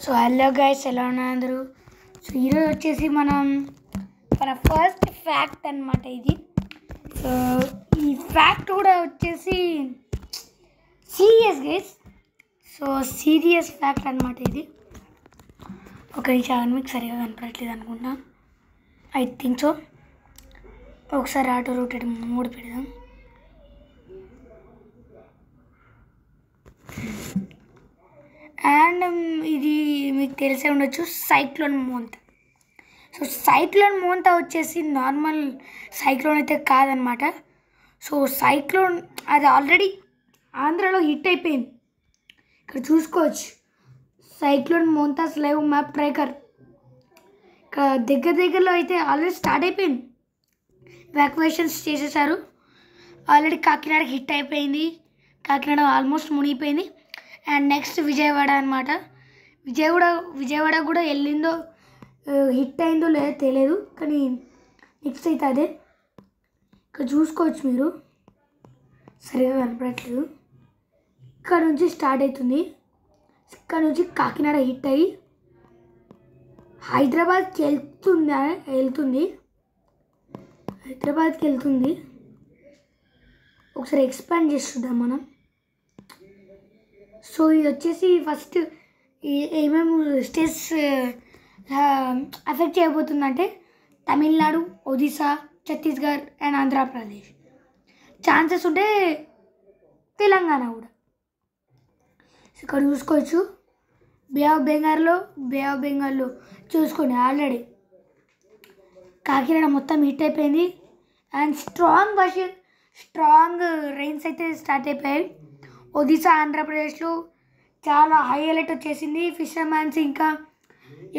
So hello guys, ఎలా ఉన్నారు అందరూ? సో ఈరోజు వచ్చేసి మన ఫస్ట్ ఫ్యాక్ట్ అనమాట ఇది. సో ఈ ఫ్యాక్ట్ కూడా వచ్చేసి serious guys. So serious fact అనమాట ఇది. ఒక నిమిషం, మీకు సరిగా కనపడట్లేదు అనుకుంటా. I think so. ఒకసారి ఆటో రొటేట్ మోడ్ పెడదాం. అండ్ ఇది మీకు తెలిసే ఉండొచ్చు, cyclone Montha. So cyclone Montha వచ్చేసి నార్మల్ సైక్లోన్ అయితే కాదనమాట. సో సైక్లోన్ అది ఆల్రెడీ ఆంధ్రాలో హిట్ అయిపోయింది. ఇక్కడ చూసుకోవచ్చు, సైక్లోన్ మోంతాస్ లైవ్ మ్యాప్ ట్రాకర్. ఇక్కడ దగ్గరలో అయితే ఆల్రెడీ స్టార్ట్ అయిపోయింది. ఎవాక్యుయేషన్స్ చేసేసారు ఆల్రెడీ. కాకినాడ హిట్ అయిపోయింది, కాకినాడ ఆల్మోస్ట్ మునిగిపోయింది. అండ్ నెక్స్ట్ విజయవాడ అనమాట. విజయవాడ కూడా వెళ్ళిందో హిట్ అయిందో లేదో తెలియదు, కానీ నెక్స్ట్ అయితే అదే. ఇక్కడ చూసుకోవచ్చు మీరు, సరిగా కనపడట్లేదు. ఇక్కడ నుంచి స్టార్ట్ అవుతుంది. ఇక్కడ నుంచి కాకినాడ హిట్ అయ్యి హైదరాబాద్కి వెళ్తుంది. ఒకసారి ఎక్స్పాండ్ చేసి చూద్దాం మనం. సో ఇది వచ్చేసి ఫస్ట్ ఏమేమి స్టేట్స్ అఫెక్ట్ చేయబోతుందంటే తమిళనాడు, ఒడిశా, ఛత్తీస్గఢ్ అండ్ ఆంధ్రప్రదేశ్. ఛాన్సెస్ ఉంటే తెలంగాణ కూడా. ఇక్కడ చూసుకోవచ్చు, బే ఆఫ్ బెంగాల్లో చూసుకోండి ఆల్రెడీ కాకినాడ మొత్తం హిట్ అయిపోయింది. అండ్ స్ట్రాంగ్ రైన్స్ అయితే స్టార్ట్ అయిపోయాయి. ఒడిశా, ఆంధ్రప్రదేశ్లో చాలా హై అలర్ట్ వచ్చేసింది. ఫిషర్మ్యాన్స్ ఇంకా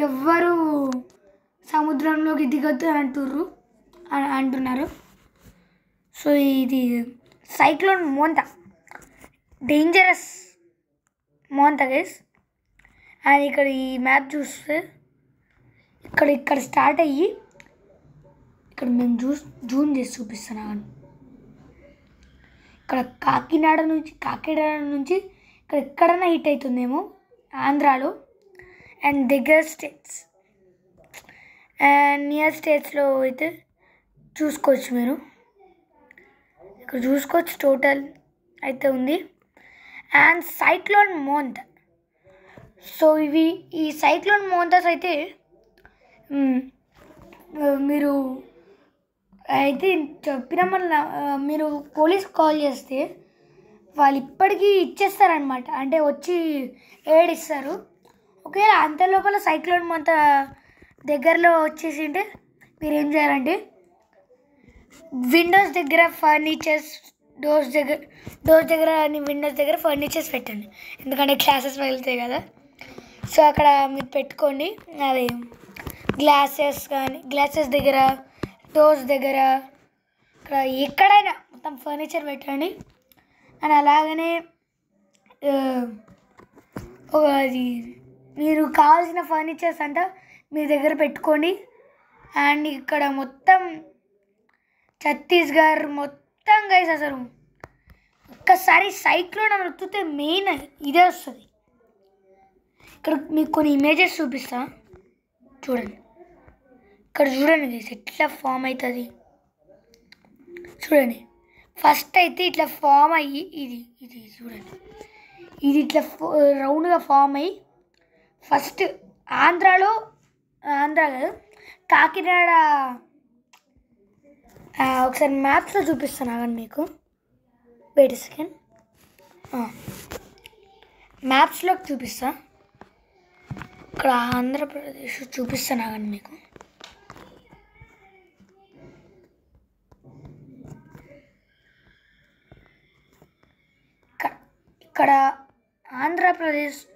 ఎవ్వరు సముద్రంలోకి దిగొద్దు అంటున్నారు. సో ఇది cyclone Montha, dangerous Montha guys. And ఇక్కడ ఈ మ్యాప్ చూస్తే ఇక్కడ స్టార్ట్ అయ్యి ఇక్కడ మేము జూమ్ చేసి చూపిస్తున్నాను. ఇక్కడ కాకినాడ నుంచి ఇక్కడ ఎక్కడైనా హిట్ అవుతుందేమో ఆంధ్రాలో. అండ్ దగ్గర స్టేట్స్ అండ్ నియర్ స్టేట్స్లో అయితే చూసుకోవచ్చు మీరు. ఇక్కడ చూసుకోవచ్చు టోటల్ అయితే ఉంది. And cyclone Montha. సో ఈ సైక్లోన్ మోంతాస్ అయితే మీరు అయితే చెప్పిన వల్ల మీరు పోలీస్ కాల్ చేస్తే వాళ్ళు ఇప్పటికీ ఇచ్చేస్తారనమాట. అంటే వచ్చి ఏడిస్తారు. ఒకవేళ అంత లోపల సైక్లోన్ మొంత దగ్గరలో వచ్చేసి ఉంటే మీరు ఏం చేయాలంటే విండోస్ దగ్గర ఫర్నిచర్స్, డోర్స్ దగ్గర విండోస్ దగ్గర ఫర్నిచర్స్ పెట్టండి. ఎందుకంటే క్లాసెస్ వెళ్తాయి కదా. సో అక్కడ మీరు పెట్టుకోండి. అది గ్లాసెస్ దగ్గర, డోర్స్ దగ్గర, ఇక్కడ ఎక్కడైనా మొత్తం ఫర్నిచర్ పెట్టండి. అండ్ అలాగనే అది మీరు కావాల్సిన ఫర్నిచర్స్ అంతా మీ దగ్గర పెట్టుకోండి. అండ్ ఇక్కడ మొత్తం ఛత్తీస్గఢ్ మొత్తం గైస్ అసలు ఒక్కసారి సైక్లోన్ అని వస్తే మెయిన్ ఇదే వస్తుంది. ఇక్కడ మీకు కొన్ని ఇమేజెస్ చూపిస్తా, చూడండి. ఇక్కడ చూడండి గైస్ ఎట్లా ఫామ్ అవుతుంది చూడండి. ఫస్ట్ అయితే ఇట్లా ఫామ్ అయ్యి ఇది చూడండి, ఇది ఇట్లా రౌండ్గా ఫామ్ అయ్యి ఫస్ట్ ఆంధ్ర కాదు కాకినాడ. ఒకసారి మ్యాప్స్లో చూపిస్తాను కానీ మీకు, వెయిట్ సెకండ్, మ్యాప్స్లోకి చూపిస్తా. ఇక్కడ ఆంధ్రప్రదేశ్ చూపిస్తాను కానీ మీకు. ఇక్కడ ఆంధ్రప్రదేశ్లో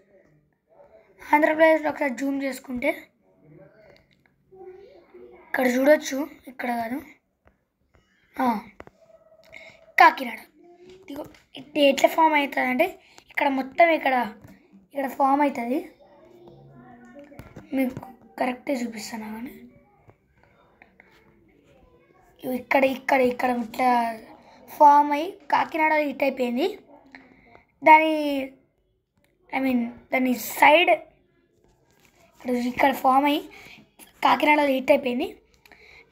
ఒకసారి జూమ్ చేసుకుంటే ఇక్కడ చూడొచ్చు. ఇక్కడ కాదు, కాకినాడ. ఇది ఎట్లా ఫామ్ అవుతుంది అంటే ఇక్కడ మొత్తం ఇక్కడ ఫామ్ అవుతుంది. మీకు కరెక్టే చూపిస్తాను కానీ ఇక్కడ ఇట్లా ఫామ్ అయ్యి కాకినాడ హిట్ అయిపోయింది. దాని సైడ్ ఇక్కడ ఫామ్ అయ్యి కాకినాడలో హిట్ అయిపోయింది.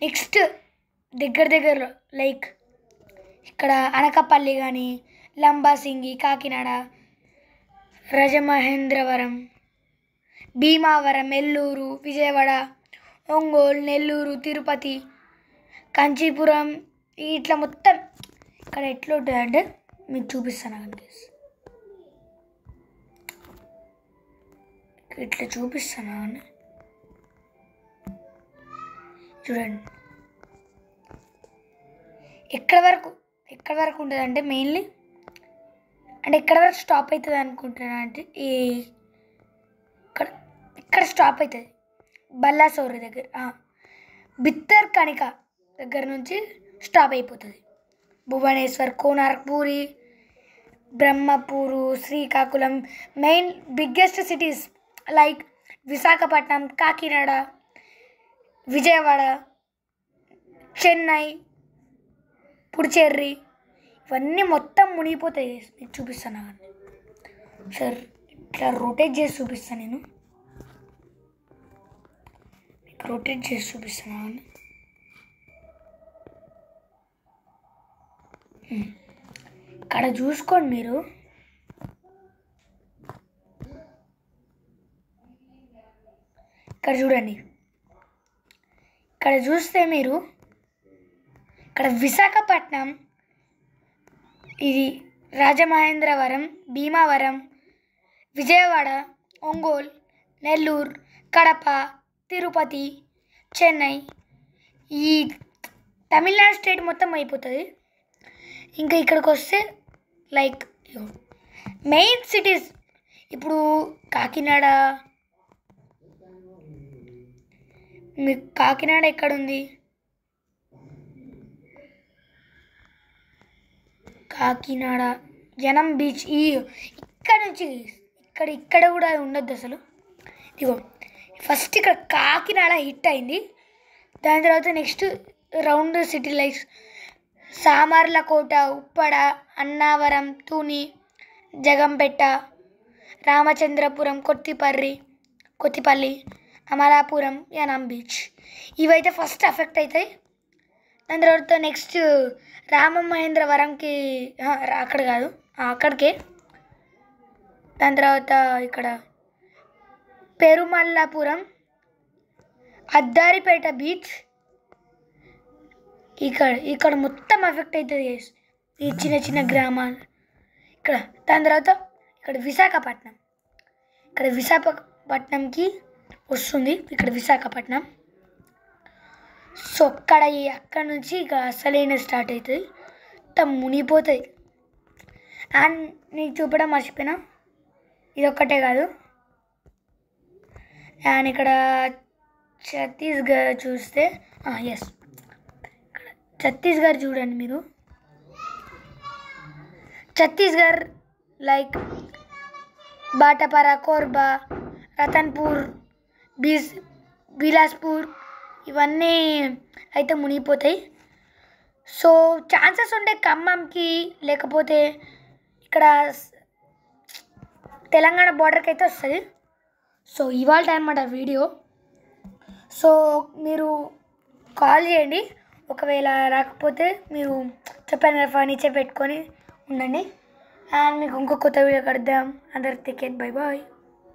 నెక్స్ట్ దగ్గరలో లైక్ ఇక్కడ అనకాపల్లి కానీ, లంబాసింగి, కాకినాడ, రాజమహేంద్రవరం, భీమావరం, నెల్లూరు, విజయవాడ, ఒంగోలు, నెల్లూరు, తిరుపతి, కాంచీపురం, ఇట్లా మొత్తం ఇక్కడ ఎట్లా ఉంటుందంటే మీకు చూపిస్తాను అండి. ఇట్లా చూపిస్తాను అని చూడండి. ఎక్కడ వరకు ఉంటుంది అంటే మెయిన్లీ అంటే ఎక్కడ వరకు స్టాప్ అవుతుంది అనుకుంటున్నా అంటే ఇక్కడ స్టాప్ అవుతుంది బల్లాసోరి దగ్గర, బిత్తర్ కణిక దగ్గర నుంచి స్టాప్ అయిపోతుంది. Bhubaneswar, Konark, Puri, Brahmapur, Srikakulam, main biggest cities like Visakhapatnam, Kakinada, Vijayawada, Chennai, Puducherry, ఇవన్నీ మొత్తం మునిగిపోతాయి. మీకు చూపిస్తాను కానీ సార్ ఇట్లా రొటేట్ చేసి చూపిస్తాను. నేను రొటేట్ చేసి చూపిస్తాను కానీ ఇక్కడ చూసుకోండి మీరు. ఇక్కడ చూడండి, ఇక్కడ చూస్తే మీరు ఇక్కడ విశాఖపట్నం, ఇది రాజమహేంద్రవరం, భీమావరం, విజయవాడ, ఒంగోలు, నెల్లూరు, కడప, తిరుపతి, చెన్నై, ఈ తమిళనాడు స్టేట్ మొత్తం అయిపోతుంది. ఇంకా ఇక్కడికి వస్తే లైక్ మెయిన్ సిటీస్ ఇప్పుడు కాకినాడ, మీకు కాకినాడ ఎక్కడుంది? కాకినాడ జనం బీచ్ ఇక్కడ నుంచి ఇక్కడ కూడా ఉండొద్దు అసలు. ఇదిగో ఫస్ట్ ఇక్కడ కాకినాడ హిట్ అయింది. దాని తర్వాత next round city likes Samarlakota, Uppada, Annavaram, Tuni, Jaggampeta, Ramachandrapuram, Kothipalli, Amalapuram, Yanam beach, ఇవైతే ఫస్ట్ ఎఫెక్ట్ అవుతాయి. దాని తర్వాత నెక్స్ట్ రామమహేంద్రవరంకి అక్కడ కాదు అక్కడికే. దాని తర్వాత ఇక్కడ పెరుమల్లాపురం, అద్దారిపేట బీచ్, ఇక్కడ మొత్తం ఎఫెక్ట్ అవుతుంది ఈ చిన్న గ్రామాలు ఇక్కడ. దాని తర్వాత ఇక్కడ విశాఖపట్నంకి వస్తుంది. ఇక్కడ విశాఖపట్నం. సో అక్కడ నుంచి ఇక అసలైన స్టార్ట్ అవుతుంది, మొత్తం మునిగిపోతుంది. అండ్ నీకు చూపడం మర్చిపోయినా, ఇది ఒక్కటే కాదు. అండ్ ఇక్కడ ఛత్తీస్గఢ్ చూస్తే ఎస్ ఛత్తీస్గఢ్ చూడండి మీరు. ఛత్తీస్గఢ్ లైక్ బాటపారా, కోర్బా, రతన్పూర్, బిలాస్పూర్, ఇవన్నీ అయితే మునిగిపోతాయి. సో ఛాన్సెస్ ఉండే ఖమ్మంకి, లేకపోతే ఇక్కడ తెలంగాణ బార్డర్కి అయితే వస్తుంది. సో ఇవాళ అన్నమాట వీడియో. సో మీరు కాల్ చేయండి, ఒకవేళ రాకపోతే మీరు చెప్పండి ఫర్నిచర్ పెట్టుకొని ఉండండి. అండ్ మీకు ఇంకో కొత్త వీడియో కడదాం. అందరికి టేక్ కేర్, బై బాయ్.